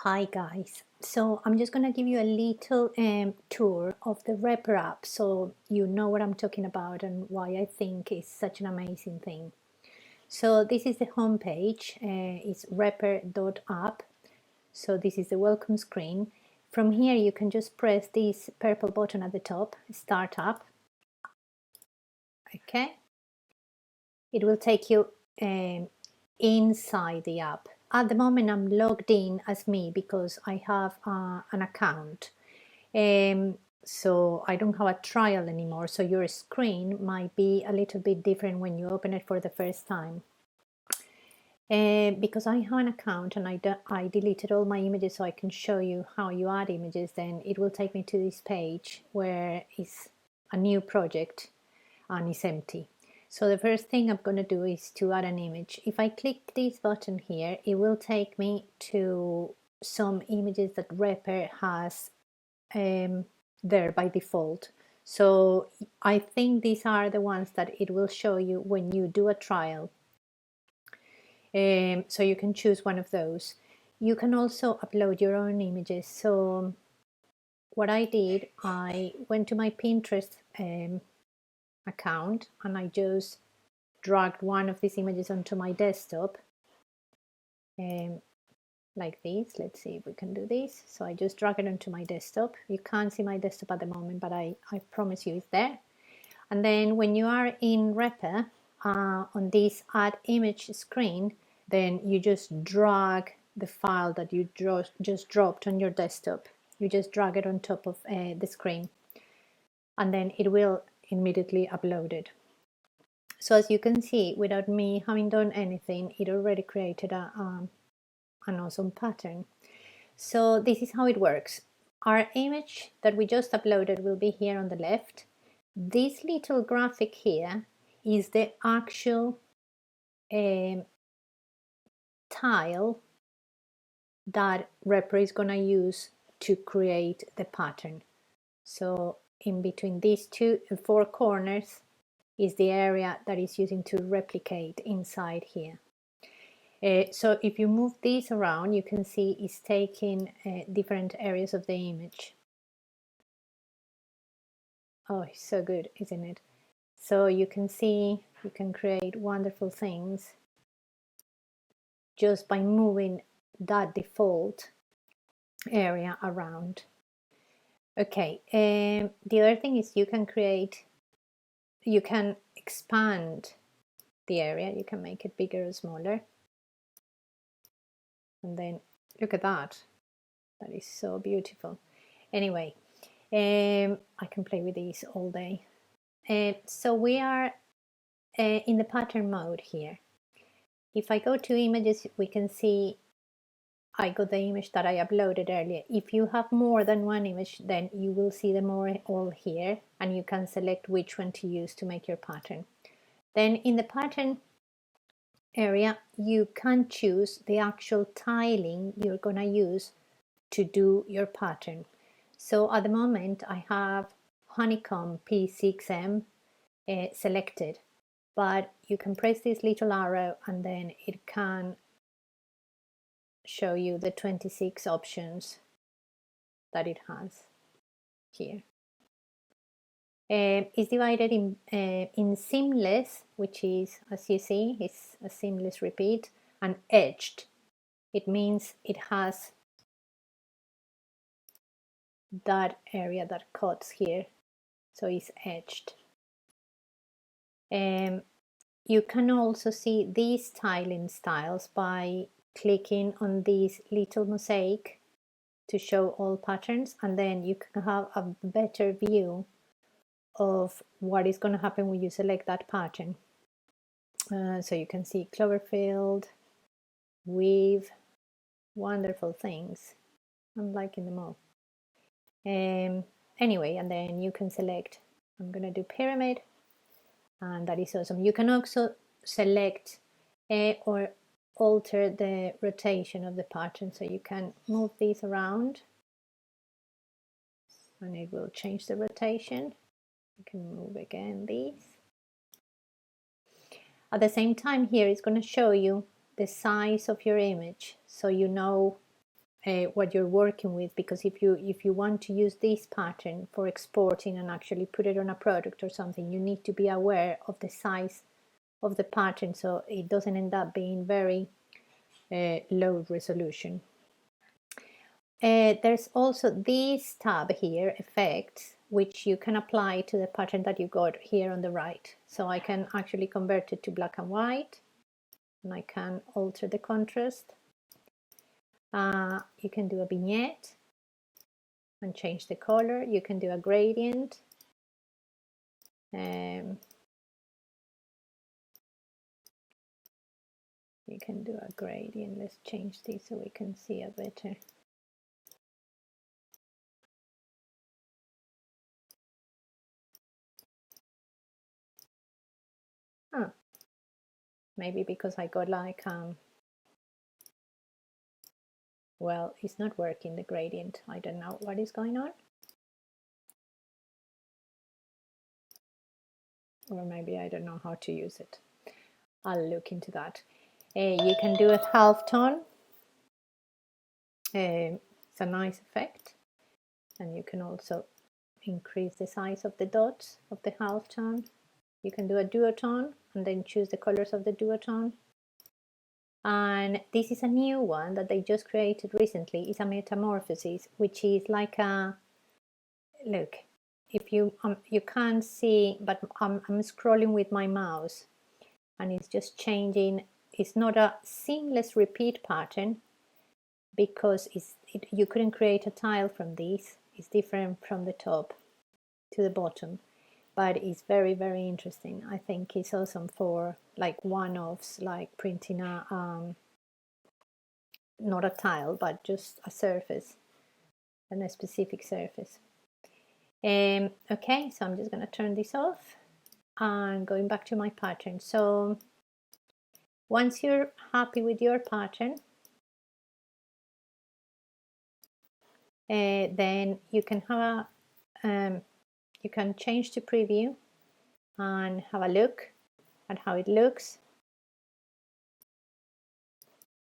Hi guys, so I'm just gonna give you a little tour of the Rapper app so you know what I'm talking about and why I think it's such an amazing thing. So this is the homepage, it's rapper.app. So this is the welcome screen. From here you can just press this purple button at the top, Start App. Okay, it will take you inside the app. At the moment I'm logged in as me because I have an account, so I don't have a trial anymore, so your screen might be a little bit different when you open it for the first time. Because I have an account and I deleted all my images so I can show you how you add images, then it will take me to this page where it's a new project and it's empty. So the first thing I'm going to do is to add an image. If I click this button here, it will take me to some images that Rapper has there by default. So I think these are the ones that it will show you when you do a trial. So you can choose one of those. You can also upload your own images. So what I did, I went to my Pinterest account and I just dragged one of these images onto my desktop, like this. Let's see if we can do this. So I just drag it onto my desktop. You can't see my desktop at the moment, but I promise you it's there. And then when you are in Rapper on this add image screen, then you just drag the file that you just dropped on your desktop. You just drag it on top of the screen and then it will immediately upload it. So as you can see, without me having done anything, it already created an awesome pattern. So this is how it works. Our image that we just uploaded will be here on the left. This little graphic here is the actual tile that Rapper is going to use to create the pattern. So in between these four corners is the area that is using to replicate inside here. So if you move these around, you can see it's taking different areas of the image. Oh, it's so good, isn't it? So you can see you can create wonderful things just by moving that default area around. Okay, the other thing is you can expand the area. You can make it bigger or smaller. And then look at that. That is so beautiful. Anyway, I can play with these all day. So we are in the pattern mode here. If I go to images, we can see I got the image that I uploaded earlier. If you have more than one image, then you will see them all here and you can select which one to use to make your pattern. Then in the pattern area, you can choose the actual tiling you're going to use to do your pattern. So at the moment I have honeycomb P6M selected, but you can press this little arrow and then it can show you the 26 options that it has here. It's divided in seamless, which is, as you see, it's a seamless repeat, and edged. It means it has that area that cuts here, so it's edged. You can also see these tiling styles by clicking on this little mosaic to show all patterns, and then you can have a better view of what is going to happen when you select that pattern. So you can see Cloverfield, weave, wonderful things. I'm liking them all. Anyway, and then you can select, I'm going to do pyramid, and that is awesome. You can also select or alter the rotation of the pattern, so you can move these around and it will change the rotation. You can move again these. At the same time here it's going to show you the size of your image, so you know what you're working with, because if you want to use this pattern for exporting and actually put it on a product or something, you need to be aware of the size of the pattern so it doesn't end up being very low resolution. There's also this tab here, effects, which you can apply to the pattern that you got here on the right. So I can actually convert it to black and white, and I can alter the contrast. You can do a vignette and change the color. You can do a gradient. You can do a gradient. Let's change this so we can see it better. Oh, maybe because I got like well, it's not working, the gradient. I don't know what is going on. Or maybe I don't know how to use it. I'll look into that. You can do a halftone. It's a nice effect. And you can also increase the size of the dots of the halftone. You can do a duotone and then choose the colors of the duotone. And this is a new one that they just created recently. It's a metamorphosis, which is like a, look, if you can't see, but I'm scrolling with my mouse and it's just changing. It's not a seamless repeat pattern because you couldn't create a tile from this. It's different from the top to the bottom, but it's very, very interesting. I think it's awesome for like one-offs, like printing a not a tile, but just a surface, and a specific surface. Okay, so I'm just going to turn this off and going back to my pattern. So once you're happy with your pattern, then you can have a you can change to preview and have a look at how it looks.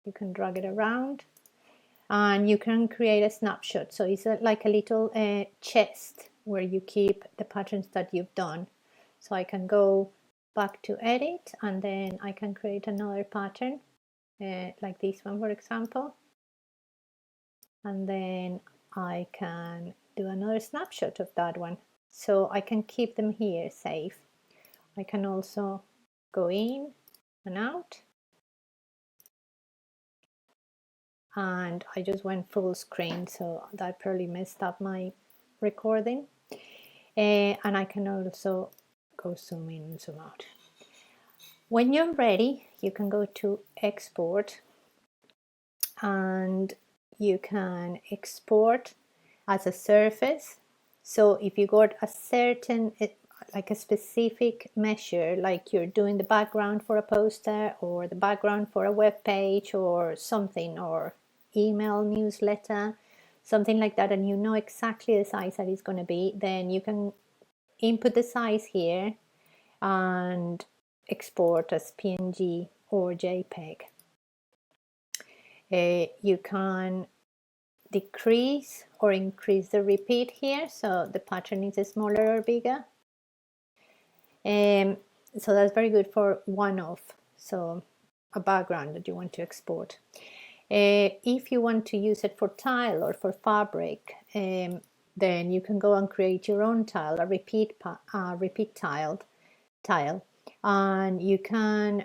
You can drag it around and you can create a snapshot. So it's like a little chest where you keep the patterns that you've done. So I can go back to edit and then I can create another pattern like this one, for example. And then I can do another snapshot of that one. So I can keep them here safe. I can also go in and out. And I just went full screen, so that probably messed up my recording. And I can also go zoom in and zoom out. When you're ready, you can go to export and you can export as a surface. So if you got a certain, like a specific measure, like you're doing the background for a poster or the background for a web page or something, or email newsletter, something like that, and you know exactly the size that it's going to be, then you can input the size here and export as PNG or JPEG. You can decrease or increase the repeat here, so the pattern is smaller or bigger. So that's very good for one-off, so a background that you want to export. If you want to use it for tile or for fabric, then you can go and create your own tile, a repeat tile, and you can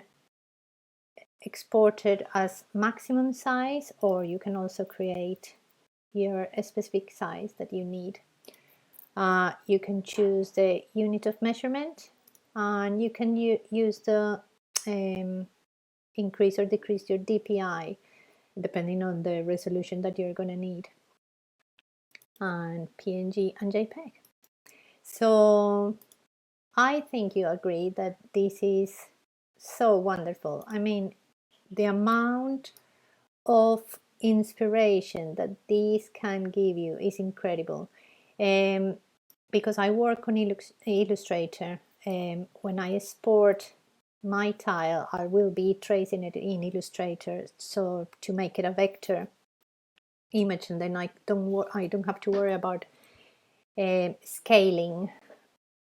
export it as maximum size, or you can also create your specific size that you need. You can choose the unit of measurement, and you can use the increase or decrease your DPI depending on the resolution that you're going to need, and PNG and JPEG. So I think you agree that this is so wonderful. I mean, the amount of inspiration that this can give you is incredible. Because I work on Illustrator, when I export my tile, I will be tracing it in Illustrator, so to make it a vector. image, and then I don't have to worry about scaling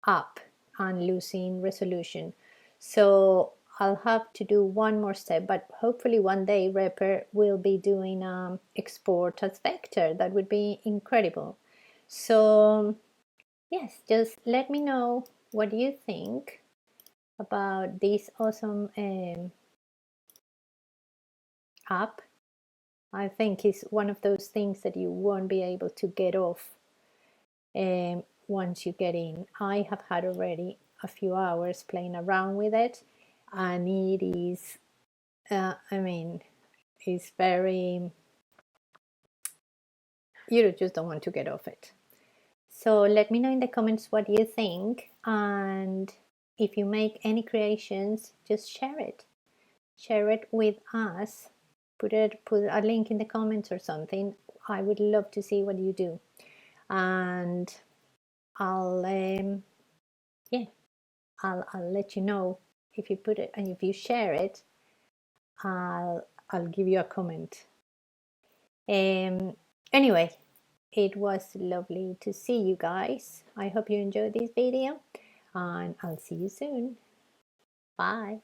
up and losing resolution. So I'll have to do one more step, but hopefully one day Reaper will be doing export as vector. That would be incredible. So yes, just let me know what you think about this awesome app. I think it's one of those things that you won't be able to get off once you get in. I have had already a few hours playing around with it, and it is, I mean, it's very, you just don't want to get off it. So let me know in the comments what you think, and if you make any creations, just share it. Share it with us. Put a link in the comments or something. I would love to see what you do, and I'll I'll let you know if you put it, and if you share it, I'll give you a comment. Anyway, it was lovely to see you guys. I hope you enjoyed this video, and I'll see you soon. Bye.